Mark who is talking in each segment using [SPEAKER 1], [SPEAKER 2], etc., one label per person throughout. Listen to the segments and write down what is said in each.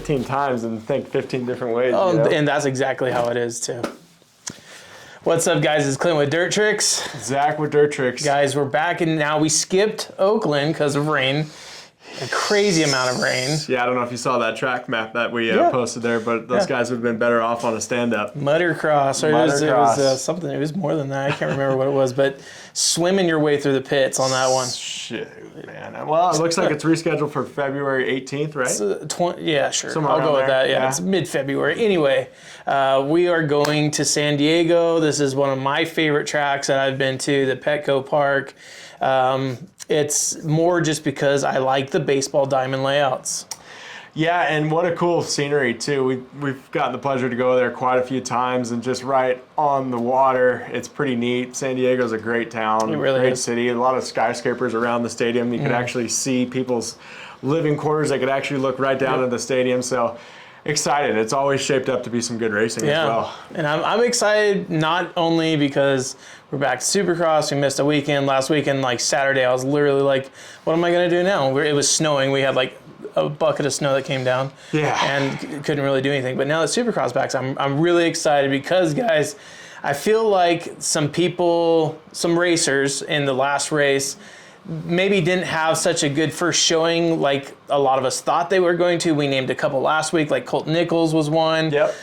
[SPEAKER 1] 15 times and think 15 different ways.
[SPEAKER 2] Oh,
[SPEAKER 1] you know?
[SPEAKER 2] and that's exactly how it is, too. What's up, guys? It's Clint with Dirt Tricks.
[SPEAKER 1] Zach with Dirt Tricks.
[SPEAKER 2] Guys, we're back, and now we skipped Oakland because of rain. A crazy amount of rain.
[SPEAKER 1] Yeah, I don't know if you saw that track map that we posted there, but those guys would have been better off on a stand-up.
[SPEAKER 2] Motocross. It was something. It was more than that. I can't remember what it was, but swimming your way through the pits on that one.
[SPEAKER 1] Shit, man. Well, it looks like it's rescheduled for February 18th, right?
[SPEAKER 2] Yeah, sure.
[SPEAKER 1] Somewhere
[SPEAKER 2] I'll go with
[SPEAKER 1] there.
[SPEAKER 2] that. Yeah, it's mid-February. Anyway, we are going to San Diego. This is one of my favorite tracks that I've been to, the Petco Park. It's more just because I like the baseball diamond layouts.
[SPEAKER 1] Yeah, and what a cool scenery, too. We've gotten the pleasure to go there quite a few times, and just right on the water, it's pretty neat. San Diego's a great town,
[SPEAKER 2] it really
[SPEAKER 1] great
[SPEAKER 2] is.
[SPEAKER 1] city. A lot of skyscrapers around the stadium. You could actually see people's living quarters. They could actually look right down at the stadium. So excited. It's always shaped up to be some good racing as well.
[SPEAKER 2] And I'm excited not only because we're back to Supercross. We missed a weekend. Last weekend, like Saturday, I was literally like, what am I going to do now? It was snowing. We had like a bucket of snow that came down.
[SPEAKER 1] Yeah.
[SPEAKER 2] And couldn't really do anything. But now that Supercross back, I'm really excited because, guys, I feel like some racers in the last race maybe didn't have such a good first showing like a lot of us thought they were going to. We named a couple last week, like Colt Nichols was one.
[SPEAKER 1] Yep.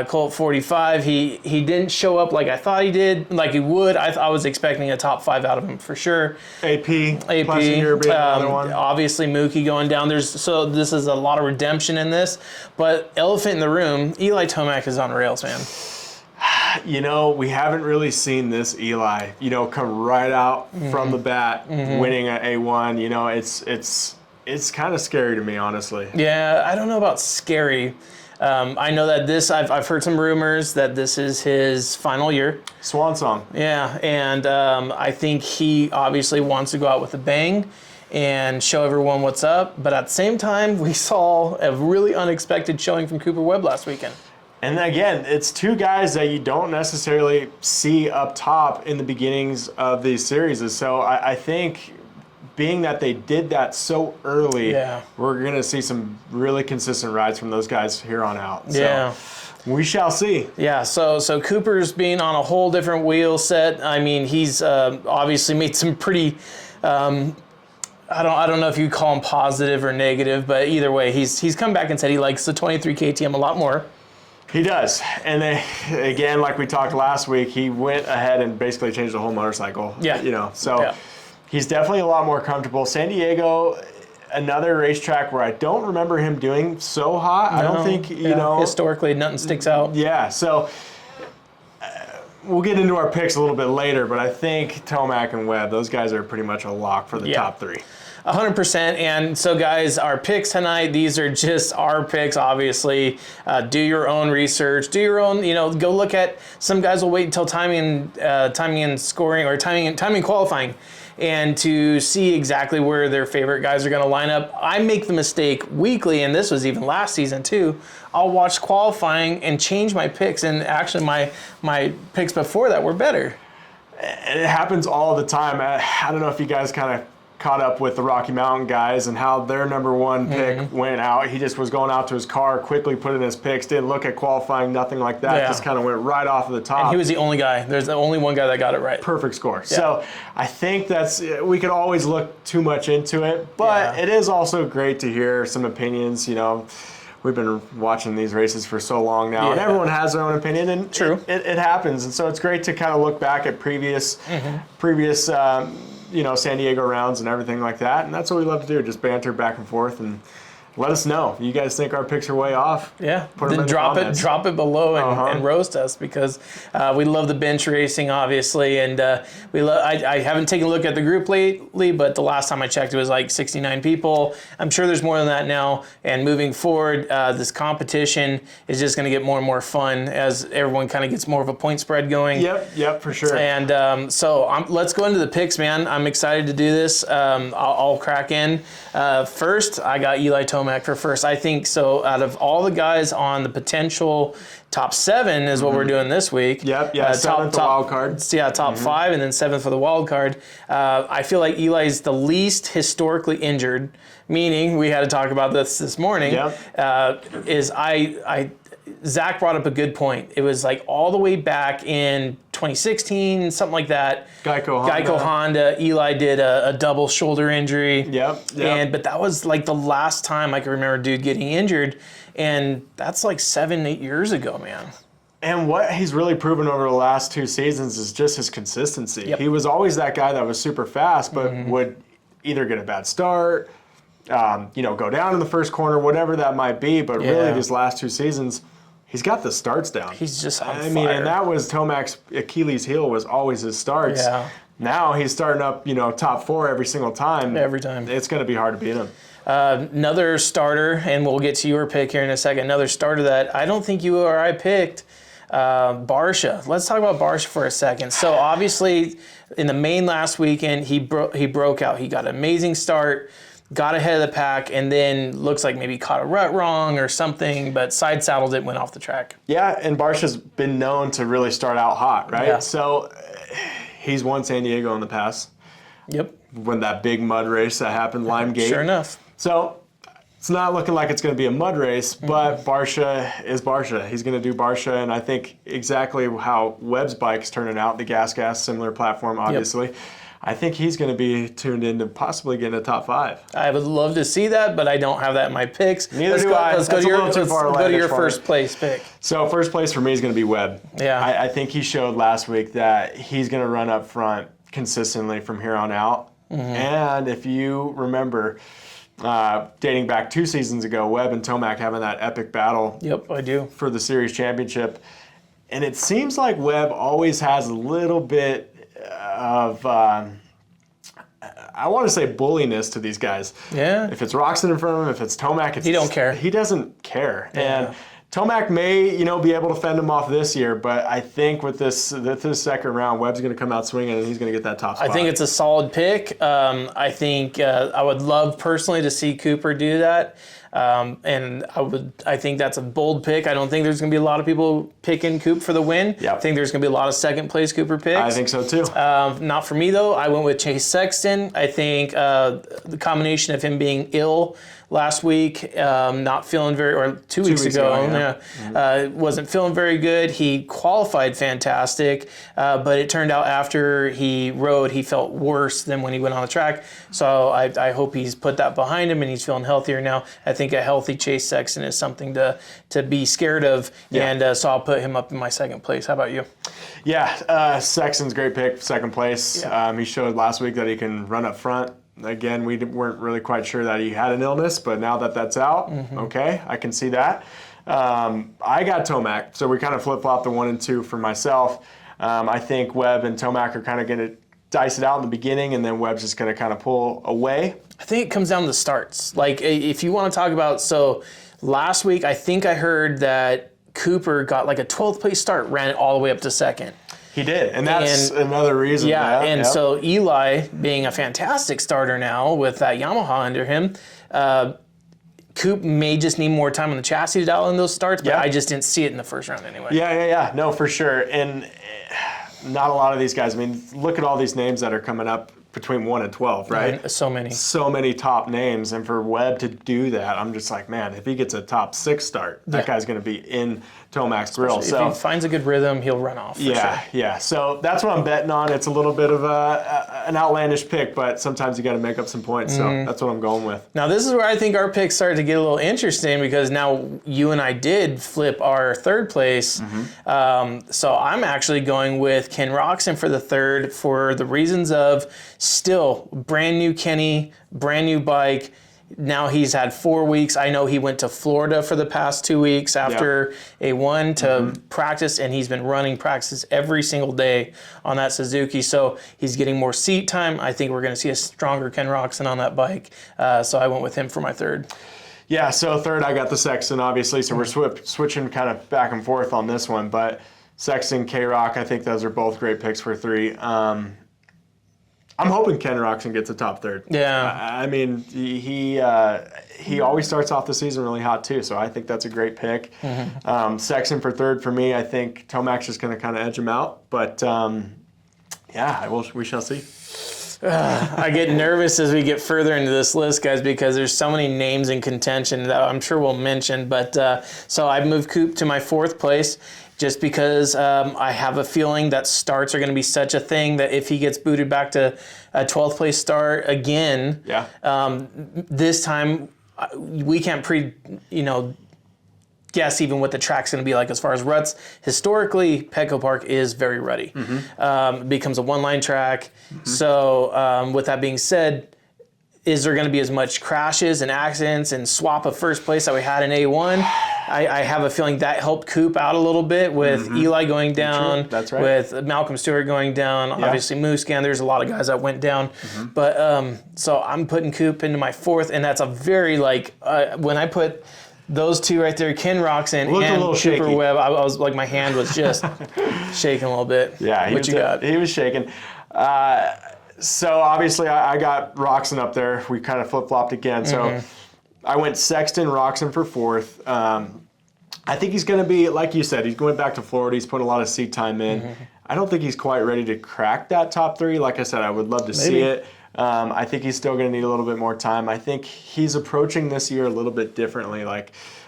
[SPEAKER 2] Colt 45, he didn't show up like I thought he did, like he would. I was expecting a top 5 out of him for sure.
[SPEAKER 1] AP. Plessinger being another one.
[SPEAKER 2] Obviously Mookie going down. So this is a lot of redemption in this. But elephant in the room, Eli Tomac is on rails, man.
[SPEAKER 1] You know, we haven't really seen this Eli, come right out from the bat, winning an A1. You know, it's kind of scary to me, honestly.
[SPEAKER 2] Yeah, I don't know about scary. I know that I've heard some rumors that this is his final year.
[SPEAKER 1] Swan song.
[SPEAKER 2] Yeah, and I think he obviously wants to go out with a bang and show everyone what's up. But at the same time, we saw a really unexpected showing from Cooper Webb last weekend.
[SPEAKER 1] And again, it's two guys that you don't necessarily see up top in the beginnings of these series. So I think being that they did that so early, we're going to see some really consistent rides from those guys here on out. So we shall see. Yeah,
[SPEAKER 2] so Cooper's being on a whole different wheel set. I mean, he's obviously made some pretty I don't know if you call him positive or negative, but either way, he's come back and said he likes the 23 KTM a lot more.
[SPEAKER 1] He does. And then, again, like we talked last week, he went ahead and basically changed the whole motorcycle.
[SPEAKER 2] Yeah.
[SPEAKER 1] So he's definitely a lot more comfortable. San Diego, another racetrack where I don't remember him doing so hot. I don't think,
[SPEAKER 2] historically, nothing sticks out.
[SPEAKER 1] Yeah. So we'll get into our picks a little bit later, but I think Tomac and Webb, those guys are pretty much a lock for the top 3.
[SPEAKER 2] 100%. And so, guys, our picks tonight, these are just our picks, obviously. Do your own research. Do your own, go look at, some guys will wait until timing and scoring or timing qualifying and to see exactly where their favorite guys are going to line up. I make the mistake weekly, and this was even last season too. I'll watch qualifying and change my picks, and actually my picks before that were better.
[SPEAKER 1] And it happens all the time. I don't know if you guys kind of caught up with the Rocky Mountain guys and how their number 1 pick went out. He just was going out to his car, quickly put in his picks, didn't look at qualifying, nothing like that. Just kind of went right off of the top.
[SPEAKER 2] And he was the only guy. There's the only one guy that got it right.
[SPEAKER 1] Perfect score. Yeah. So I think we could always look too much into it, but it is also great to hear some opinions. We've been watching these races for so long now, and everyone has their own opinion, and it happens. And so it's great to kind of look back at previous San Diego rounds and everything like that. And that's what we love to do, just banter back and forth and let us know. You guys think our picks are way off?
[SPEAKER 2] Yeah.
[SPEAKER 1] Put them in
[SPEAKER 2] drop
[SPEAKER 1] the comments.
[SPEAKER 2] Drop it below and roast us, because we love the bench racing, obviously, and I haven't taken a look at the group lately, but the last time I checked, it was like 69 people. I'm sure there's more than that now. And moving forward, this competition is just going to get more and more fun as everyone kind of gets more of a point spread going.
[SPEAKER 1] Yep, for sure.
[SPEAKER 2] And let's go into the picks, man. I'm excited to do this. I'll crack in. First, I got Eli Tomac Tomac for first. I think so. Out of all the guys on the potential top 7 is what we're doing this week.
[SPEAKER 1] Yep. Yeah. Seventh wild card.
[SPEAKER 2] Yeah, top 5, and then 7th for the wild card. I feel like Eli's the least historically injured. Meaning, we had to talk about this morning.
[SPEAKER 1] Yep.
[SPEAKER 2] Zach brought up a good point. It was like all the way back in 2016, something like that. Geico Honda. Eli did a double shoulder injury.
[SPEAKER 1] Yep.
[SPEAKER 2] But that was like the last time I can remember a dude getting injured. And that's like 7-8 years ago, man.
[SPEAKER 1] And what he's really proven over the last 2 seasons is just his consistency.
[SPEAKER 2] Yep.
[SPEAKER 1] He was always that guy that was super fast, but would either get a bad start, go down in the first corner, whatever that might be. But really, these last 2 seasons, he's got the starts down.
[SPEAKER 2] He's just on
[SPEAKER 1] I mean, and that was Tomac's Achilles heel was always his starts.
[SPEAKER 2] Yeah.
[SPEAKER 1] Now he's starting up, top 4 every single time.
[SPEAKER 2] Every time.
[SPEAKER 1] It's going to be hard to beat him.
[SPEAKER 2] Another starter, and we'll get to your pick here in a second. Another starter that I don't think you or I picked, Barcia. Let's talk about Barcia for a second. So obviously, in the main last weekend, he broke out. He got an amazing start, got ahead of the pack, and then looks like maybe caught a rut wrong or something, but side saddled it, went off the track.
[SPEAKER 1] Yeah, and Barcia's been known to really start out hot, right?
[SPEAKER 2] Yeah.
[SPEAKER 1] So he's won San Diego in the past.
[SPEAKER 2] Yep.
[SPEAKER 1] When that big mud race that happened, Limegate.
[SPEAKER 2] Sure enough.
[SPEAKER 1] So it's not looking like it's going to be a mud race, but Barcia is Barcia. He's going to do Barcia, and I think exactly how Webb's bike's turning out, the gas, similar platform, obviously. Yep. I think he's going to be tuned into possibly getting a top 5.
[SPEAKER 2] I would love to see that, but I don't have that in my picks.
[SPEAKER 1] Neither do I.
[SPEAKER 2] Let's go to your first place pick.
[SPEAKER 1] So first place for me is going to be Webb.
[SPEAKER 2] Yeah.
[SPEAKER 1] I think he showed last week that he's going to run up front consistently from here on out. And if you remember, dating back 2 seasons ago, Webb and Tomac having that epic battle.
[SPEAKER 2] Yep, I do.
[SPEAKER 1] For the series championship. And it seems like Webb always has a little bit of, I want to say bulliness to these guys.
[SPEAKER 2] Yeah.
[SPEAKER 1] If it's Roxon in front of him, if it's Tomac,
[SPEAKER 2] he don't care.
[SPEAKER 1] He doesn't care.
[SPEAKER 2] Yeah.
[SPEAKER 1] And Tomac may, be able to fend him off this year, but I think with this second round, Webb's going to come out swinging and he's going to get that top spot.
[SPEAKER 2] I think it's a solid pick. I think I would love personally to see Cooper do that. And I think that's a bold pick. I don't think there's going to be a lot of people picking Coop for the win.
[SPEAKER 1] Yep.
[SPEAKER 2] I think there's going to be a lot of second place Cooper picks.
[SPEAKER 1] I think so too.
[SPEAKER 2] Not for me though. I went with Chase Sexton. I think the combination of him being ill last week, not feeling or 2 weeks ago, wasn't feeling very good. He qualified fantastic, but it turned out after he rode, he felt worse than when he went on the track. So I hope he's put that behind him and he's feeling healthier now. I think a healthy Chase Sexton is something to be scared of, and so I'll put him up in my second place. How about you?
[SPEAKER 1] Yeah, Sexton's great pick, second place.
[SPEAKER 2] Yeah.
[SPEAKER 1] He showed last week that he can run up front. Again, we weren't really quite sure that he had an illness, but now that that's out, okay, I can see that. I got Tomac, so we kind of flip-flopped the 1 and 2 for myself. I think Webb and Tomac are kind of going to dice it out in the beginning, and then Webb's just going to kind of pull away.
[SPEAKER 2] I think it comes down to the starts. Like, if you want to talk about, so last week I think I heard that Cooper got like a 12th place start, ran it all the way up to second.
[SPEAKER 1] He did, and that's another reason.
[SPEAKER 2] Yeah, so Eli, being a fantastic starter now with that Yamaha under him, Coop may just need more time on the chassis to dial in those starts, but I just didn't see it in the first round anyway.
[SPEAKER 1] Yeah. No, for sure. And not a lot of these guys. I mean, look at all these names that are coming up between 1 and 12, right?
[SPEAKER 2] So many.
[SPEAKER 1] So many top names. And for Webb to do that, I'm just like, man, if he gets a top 6 start, that guy's going to be in Tomac's grill.
[SPEAKER 2] If he finds a good rhythm, he'll run off.
[SPEAKER 1] Yeah. So that's what I'm betting on. It's a little bit of an outlandish pick, but sometimes you got to make up some points. So that's what I'm going with.
[SPEAKER 2] Now, this is where I think our picks started to get a little interesting because now you and I did flip our third place. So I'm actually going with Ken Roxon for the third for the reasons of still brand new Kenny, brand new bike. Now he's had 4 weeks. I know he went to Florida for the past 2 weeks after A1 to practice, and he's been running practices every single day on that Suzuki. So he's getting more seat time. I think we're going to see a stronger Ken Roxon on that bike. So I went with him for my third.
[SPEAKER 1] Yeah, so third I got the Sexton, obviously. So we're switching kind of back and forth on this one. But Sexton, K-Rock, I think those are both great picks for 3. I'm hoping Ken Roxon gets a top third.
[SPEAKER 2] Yeah.
[SPEAKER 1] I mean, he always starts off the season really hot too, so I think that's a great pick.
[SPEAKER 2] Mm-hmm.
[SPEAKER 1] Sexton for third for me. I think Tomac's just going to kind of edge him out, but we shall see.
[SPEAKER 2] I get nervous as we get further into this list, guys, because there's so many names in contention that I'm sure we'll mention. But so I've moved Coop to my 4th place just because I have a feeling that starts are going to be such a thing that if he gets booted back to a 12th place start again, this time we can't guess even what the track's going to be like as far as ruts. Historically, Petco Park is very rutty. It becomes a one-line track. So with that being said, is there going to be as much crashes and accidents and swap of first place that we had in A1? I have a feeling that helped Coop out a little bit with Eli going down,
[SPEAKER 1] That's right.
[SPEAKER 2] with Malcolm Stewart going down, obviously Muscan. There's a lot of guys that went down. But so I'm putting Coop into my 4th, and that's a very when I put those two right there, Ken Roxon and Cooper Webb, I was like, my hand was just shaking a little bit.
[SPEAKER 1] Yeah,
[SPEAKER 2] what you got?
[SPEAKER 1] He was shaking. So obviously I got Roxon up there. We kind of flip-flopped again. So I went Sexton, Roxon for 4th. I think he's going to be, like you said, he's going back to Florida. He's putting a lot of seat time in. I don't think he's quite ready to crack that top 3. Like I said, I would love to see it. I think he's still going to need a little bit more time. I think he's approaching this year a little bit differently.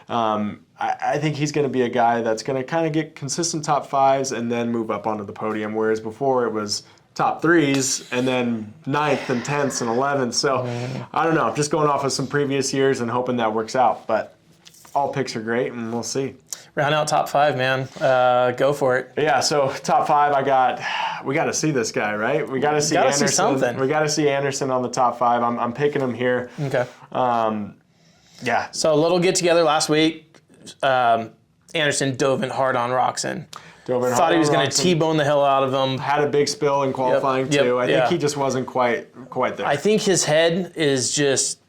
[SPEAKER 1] I think he's going to be a guy that's going to kind of get consistent top 5s and then move up onto the podium, whereas before it was top 3s and then 9th and 10th and 11th. So I don't know. I'm just going off of some previous years and hoping that works out. But all picks are great, and we'll see.
[SPEAKER 2] Round out top 5, man. Go for it.
[SPEAKER 1] Yeah, so top 5, we got to see this guy, right? We got to see Anderson.
[SPEAKER 2] See something.
[SPEAKER 1] We got to see Anderson on the top 5. I'm picking him here.
[SPEAKER 2] Okay.
[SPEAKER 1] Yeah.
[SPEAKER 2] So a little get together last week. Anderson dove in hard on Roxon. Thought he was going to T-bone the hell out of him.
[SPEAKER 1] Had a big spill in qualifying too. I think he just wasn't quite there.
[SPEAKER 2] I think his head is just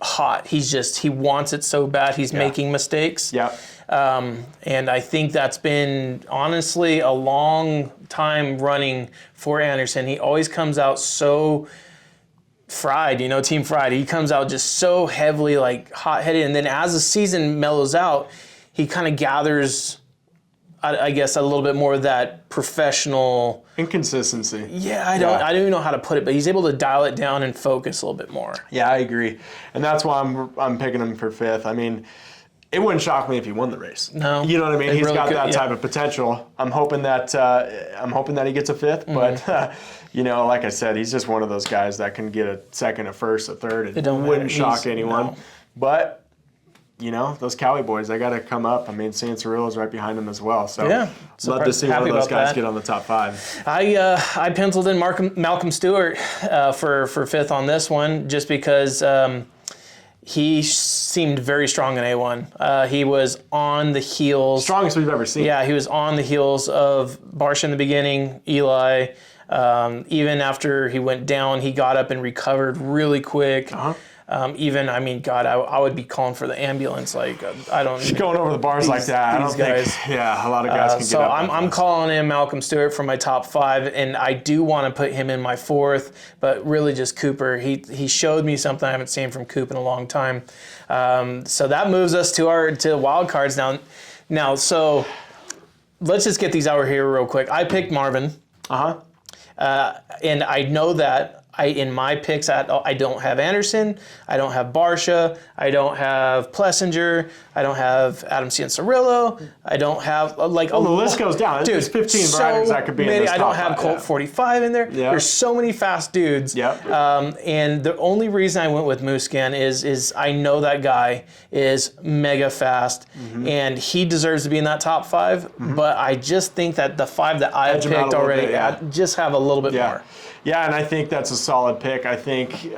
[SPEAKER 2] hot. He wants it so bad. He's making mistakes.
[SPEAKER 1] Yeah.
[SPEAKER 2] And I think that's been honestly a long time running for Anderson. He always comes out so fried, Team Fried. He comes out just so heavily, hot-headed. And then as the season mellows out, he kind of gathers, I guess, a little bit more of that professional
[SPEAKER 1] inconsistency.
[SPEAKER 2] Yeah, I don't even know how to put it, but he's able to dial it down and focus a little bit more.
[SPEAKER 1] Yeah, I agree. And that's why I'm picking him for 5th. I mean, it wouldn't shock me if he won the race.
[SPEAKER 2] No,
[SPEAKER 1] you know what I mean. He's
[SPEAKER 2] really
[SPEAKER 1] got that type of potential. I'm hoping that he gets a 5th, but like I said, he's just one of those guys that can get a 2nd, a 1st, a 3rd. It wouldn't shock anyone. No. But those Cali boys, they got to come up. I mean, Cianciarulo's right behind him as well. So love to see one of those guys get on the top 5.
[SPEAKER 2] I penciled in Malcolm Stewart for 5th on this one, just because. He seemed very strong in A1. He was on the heels.
[SPEAKER 1] Strongest we've ever seen.
[SPEAKER 2] Yeah, he was on the heels of Barsha in the beginning, Eli. Even after he went down, he got up and recovered really quick. I would be calling for the ambulance. I don't.
[SPEAKER 1] Just going over the bars like that. I don't think. Yeah, a lot of guys can get up.
[SPEAKER 2] So I'm calling in Malcolm Stewart for my top 5, and I do want to put him in my 4th, but really just Cooper. He showed me something I haven't seen from Coop in a long time. So that moves us to wild cards now. So let's just get these out here real quick. I picked Marvin. And I know that. In my picks, I don't have Anderson, I don't have Barsha, I don't have Plessinger, I don't have Adam Cianciarulo, I don't have
[SPEAKER 1] the list goes down.
[SPEAKER 2] Dude,
[SPEAKER 1] there's 15 riders that could be in this top
[SPEAKER 2] I don't have Colt 45 in there. Yeah. There's so many fast dudes.
[SPEAKER 1] Yep.
[SPEAKER 2] And the only reason I went with Muscan is I know that guy is mega fast, and he deserves to be in that top 5. But I just think that the 5 that I have picked already just have a little bit more.
[SPEAKER 1] Yeah, and I think that's a solid pick. I think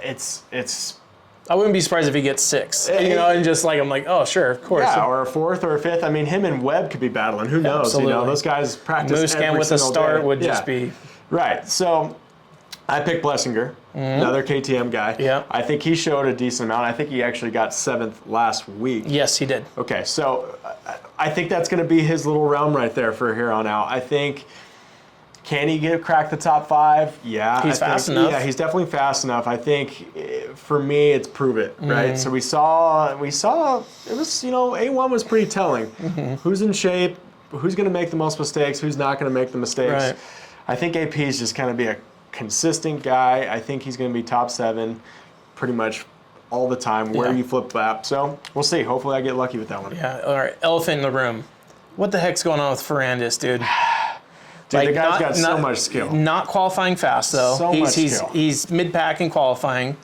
[SPEAKER 1] it's.
[SPEAKER 2] I wouldn't be surprised if he gets 6. And just I'm like, oh, sure, of course.
[SPEAKER 1] Yeah, or a 4th or a 5th. I mean, him and Webb could be battling. Who knows?
[SPEAKER 2] Absolutely.
[SPEAKER 1] Those guys practice
[SPEAKER 2] Muscan
[SPEAKER 1] every
[SPEAKER 2] with a
[SPEAKER 1] single
[SPEAKER 2] start
[SPEAKER 1] day.
[SPEAKER 2] would just be.
[SPEAKER 1] Right. So I picked Plessinger, another KTM guy.
[SPEAKER 2] Yeah.
[SPEAKER 1] I think he showed a decent amount. I think he actually got 7th last week.
[SPEAKER 2] Yes, he did.
[SPEAKER 1] Okay, so I think that's going to be his little realm right there for here on out. I think Can he crack the top 5? Yeah.
[SPEAKER 2] He's fast enough.
[SPEAKER 1] Yeah, he's definitely fast enough. I think for me, it's prove it, right? So we saw it was, A1 was pretty telling. Who's in shape? Who's going to make the most mistakes? Who's not going to make the mistakes?
[SPEAKER 2] Right.
[SPEAKER 1] I think AP is just going to be a consistent guy. I think he's going to be top 7 pretty much all the time where you flip flap. So we'll see. Hopefully I get lucky with that one.
[SPEAKER 2] Yeah. All right. Elephant in the room. What the heck's going on with Ferrandis, dude?
[SPEAKER 1] Dude, the guy's got so much skill.
[SPEAKER 2] Not qualifying fast, though.
[SPEAKER 1] So much skill.
[SPEAKER 2] He's mid-pack in qualifying.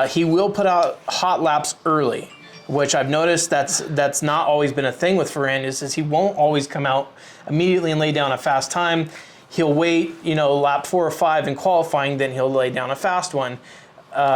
[SPEAKER 2] He will put out hot laps early, which I've noticed that's not always been a thing with Ferrandis, is he won't always come out immediately and lay down a fast time. He'll wait, lap 4 or 5 in qualifying, then he'll lay down a fast one.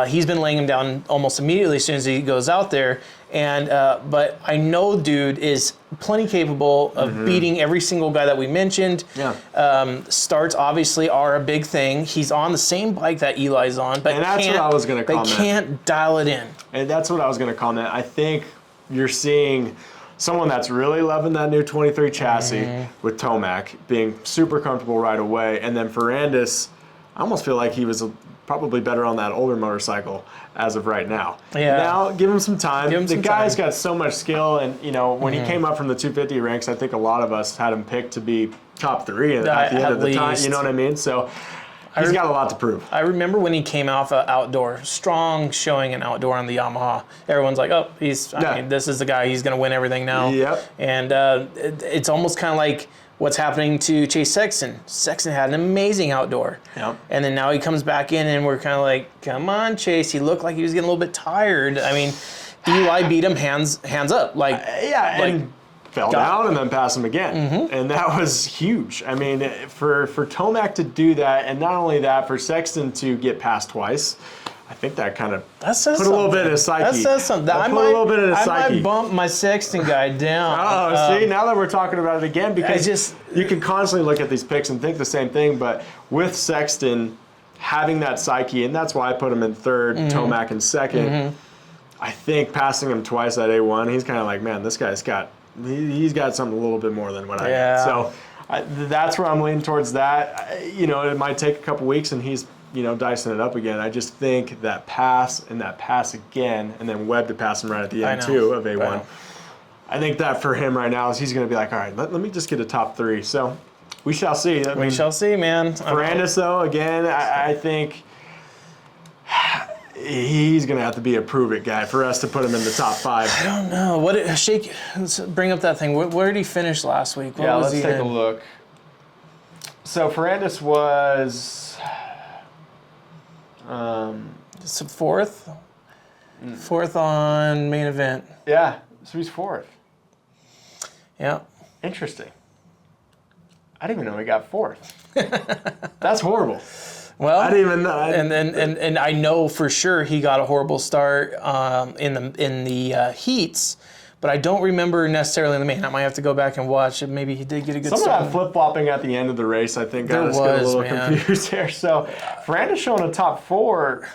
[SPEAKER 2] He's been laying him down almost immediately as soon as he goes out there. And but I know dude is plenty capable of beating every single guy that we mentioned.
[SPEAKER 1] Yeah.
[SPEAKER 2] Starts obviously are a big thing. He's on the same bike that Eli's on, but
[SPEAKER 1] and that's what I was going to comment.
[SPEAKER 2] They can't dial it in.
[SPEAKER 1] And that's what I was going to comment. I think you're seeing someone that's really loving that new 23 chassis with Tomac being super comfortable right away. And then Ferrandis, I almost feel like he was probably better on that older motorcycle as of right now.
[SPEAKER 2] Yeah.
[SPEAKER 1] Now, give him some time.
[SPEAKER 2] The
[SPEAKER 1] guy's got so much skill, and when he came up from the 250 ranks, I think a lot of us had him picked to be top 3 at the end of the time. You know what I mean? So he's got a lot to prove.
[SPEAKER 2] I remember when he came off an outdoor, strong showing an outdoor on the Yamaha. Everyone's like, oh, I mean, this is the guy. He's going to win everything now.
[SPEAKER 1] Yep.
[SPEAKER 2] And it's almost kind of like what's happening to Chase Sexton. Sexton had an amazing outdoor.
[SPEAKER 1] Yep.
[SPEAKER 2] And then now he comes back in and we're kind of like, come on, Chase. He looked like he was getting a little bit tired. I mean, Eli beat him hands up.
[SPEAKER 1] And fell down and then passed him again. And that was huge. I mean, for Tomac to do that, and not only that, for Sexton to get passed twice, I think that kind of put a little bit in his psyche.
[SPEAKER 2] That says something. I might bump my Sexton guy down.
[SPEAKER 1] Oh, see, now that we're talking about it again, because you can constantly look at these picks and think the same thing, but with Sexton having that psyche, and that's why I put him in 3rd, Tomac in 2nd, I think passing him twice at A1, he's kind of like, man, this guy's got something a little bit more than what I got. So that's where I'm leaning towards that. It might take a couple weeks and he's dicing it up again. I just think that pass again, and then Webb to pass him right at the end too of A1. I think that for him right now is he's going to be like, all right, let me just get a top 3. So we shall see.
[SPEAKER 2] We shall see, man.
[SPEAKER 1] Ferrandis, though, again, I think he's going to have to be a prove-it guy for us to put him in the top 5.
[SPEAKER 2] I don't know. Let's bring up that thing. Where did he finish last week?
[SPEAKER 1] Let's take a look. So Ferrandis was...
[SPEAKER 2] 4th? 4th on main event.
[SPEAKER 1] Yeah, so he's 4th.
[SPEAKER 2] Yeah.
[SPEAKER 1] Interesting. I didn't even know he got 4th. That's horrible.
[SPEAKER 2] Well,
[SPEAKER 1] I didn't even know.
[SPEAKER 2] And I know for sure he got a horrible start in the heats, but I don't remember necessarily in the main. I might have to go back and watch. Maybe he did get a good start.
[SPEAKER 1] Some of that flip-flopping at the end of the race, I think, got us a little confused there. So, Ferrandis showing a top 4.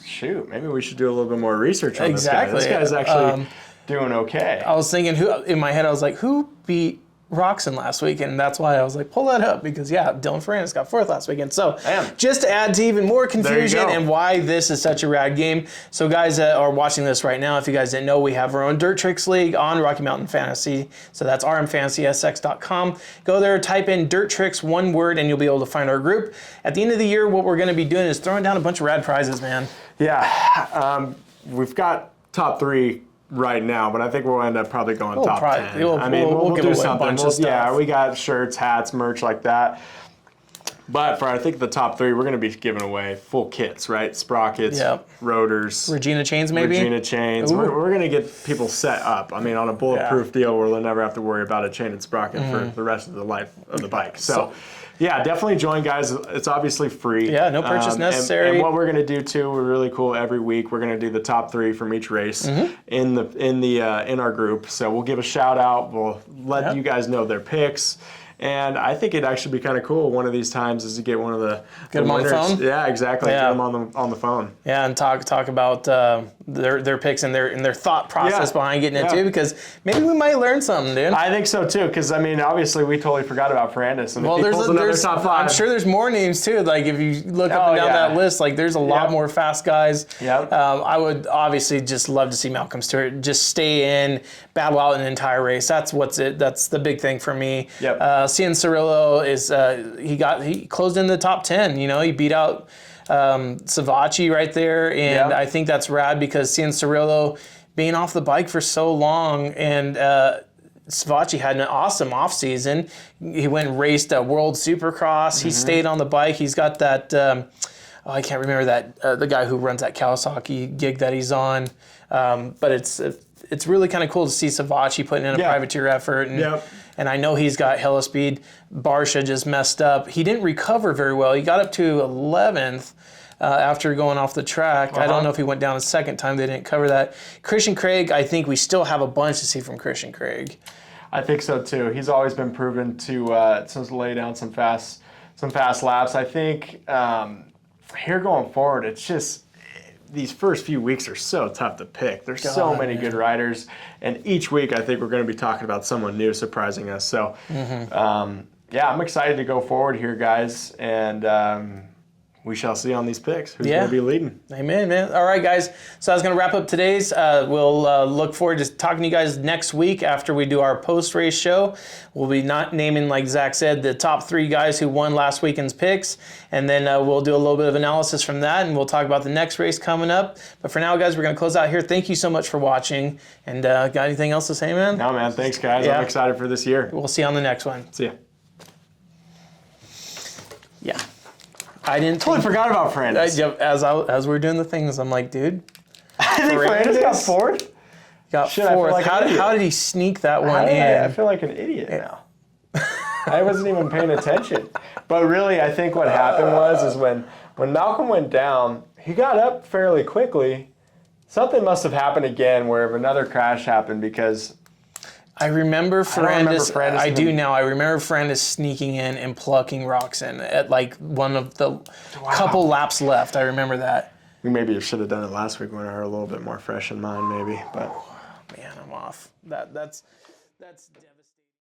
[SPEAKER 1] Shoot, maybe we should do a little bit more research on this guy. This guy's actually doing okay.
[SPEAKER 2] I was thinking, in my head, I was like, who beat Roxon last week? And that's why I was like, pull that up, because Dylan Ferrandis got 4th last weekend. So just to add to even more confusion and why this is such a rad game. So guys that are watching this right now, if you guys didn't know, we have our own Dirt Tricks League on Rocky Mountain Fantasy. So that's rmfantasysx.com. Go there, type in Dirt Tricks, one word, and you'll be able to find our group. At the end of the year, what we're going to be doing is throwing down a bunch of rad prizes, man.
[SPEAKER 1] Yeah, we've got top 3 right now, but I think we'll end up probably going top 10. We'll
[SPEAKER 2] give
[SPEAKER 1] do
[SPEAKER 2] away
[SPEAKER 1] something.
[SPEAKER 2] A bunch of stuff.
[SPEAKER 1] Yeah, we got shirts, hats, merch like that. But for I think the top 3, we're going to be giving away full kits, right? Sprockets, rotors,
[SPEAKER 2] Regina chains, maybe.
[SPEAKER 1] Regina chains. We're going to get people set up. I mean, on a bulletproof deal where they'll never have to worry about a chain and sprocket for the rest of the life of the bike. So yeah, definitely join, guys. It's obviously free.
[SPEAKER 2] Yeah, no purchase necessary.
[SPEAKER 1] And what we're going to do too, we're really cool. Every week we're going to do the top 3 from each race in our group. So we'll give a shout out. We'll let you guys know their picks, And I think it'd actually be kind of cool one of these times is to get one of the
[SPEAKER 2] Get them on the phone?
[SPEAKER 1] Yeah, exactly.
[SPEAKER 2] Yeah.
[SPEAKER 1] Get them on the phone.
[SPEAKER 2] Yeah, and talk about their picks and their thought process behind getting it too, because maybe we might learn something, dude.
[SPEAKER 1] I think so too, because I mean, obviously we totally forgot about Ferrandis. And there's top 5.
[SPEAKER 2] I'm sure there's more names too. Like if you look up and down that list, like there's a lot more fast guys.
[SPEAKER 1] Yep.
[SPEAKER 2] I would obviously just love to see Malcolm Stewart just stay in, battle out an entire race. That's the big thing for me.
[SPEAKER 1] Yep.
[SPEAKER 2] Cianciarulo is he closed in the top 10. You know, he beat out Savacci right there, and I think that's rad because Cianciarulo being off the bike for so long, and Savacci had an awesome off season. He went and raced a World Supercross. He stayed on the bike. He's got that. I can't remember that the guy who runs that Kawasaki gig that he's on, but it's really kind of cool to see Savacci putting in a privateer effort. And, and I know he's got hella speed. Barsha just messed up. He didn't recover very well. He got up to 11th after going off the track. I don't know if he went down a second time. They didn't cover that. Christian Craig, I think we still have a bunch to see from Christian Craig.
[SPEAKER 1] I think so too. He's always been proven to lay down some fast laps. I think here going forward, it's just these first few weeks are so tough to pick. There's so many good riders, and each week I think we're going to be talking about someone new surprising us. So, yeah, I'm excited to go forward here, guys, and we shall see on these picks who's going to be leading.
[SPEAKER 2] Amen, man. All right, guys. So I was going to wrap up today's. We'll look forward to talking to you guys next week after we do our post-race show. We'll be not naming, like Zach said, the top 3 guys who won last weekend's picks, and then we'll do a little bit of analysis from that, and we'll talk about the next race coming up. But for now, guys, we're going to close out here. Thank you so much for watching, and got anything else to say, man?
[SPEAKER 1] No, man. Thanks, guys. I'm excited for this year.
[SPEAKER 2] We'll see you on the next one.
[SPEAKER 1] See ya.
[SPEAKER 2] Yeah. I
[SPEAKER 1] totally forgot about Ferrandis.
[SPEAKER 2] As we were doing the things, I'm like, dude.
[SPEAKER 1] I think Ferrandis got 4th?
[SPEAKER 2] Got 4th. Like how did he sneak that one in?
[SPEAKER 1] I feel like an idiot now. I wasn't even paying attention. But really, I think what happened was when Malcolm went down, he got up fairly quickly. Something must have happened again where another crash happened because
[SPEAKER 2] I remember Ferrandis. I do now. I remember Ferrandis sneaking in and plucking rocks in at like one of the couple laps left. I remember that.
[SPEAKER 1] We maybe should have done it last week when I were a little bit more fresh in mind, maybe. But
[SPEAKER 2] man, I'm off. That's devastating.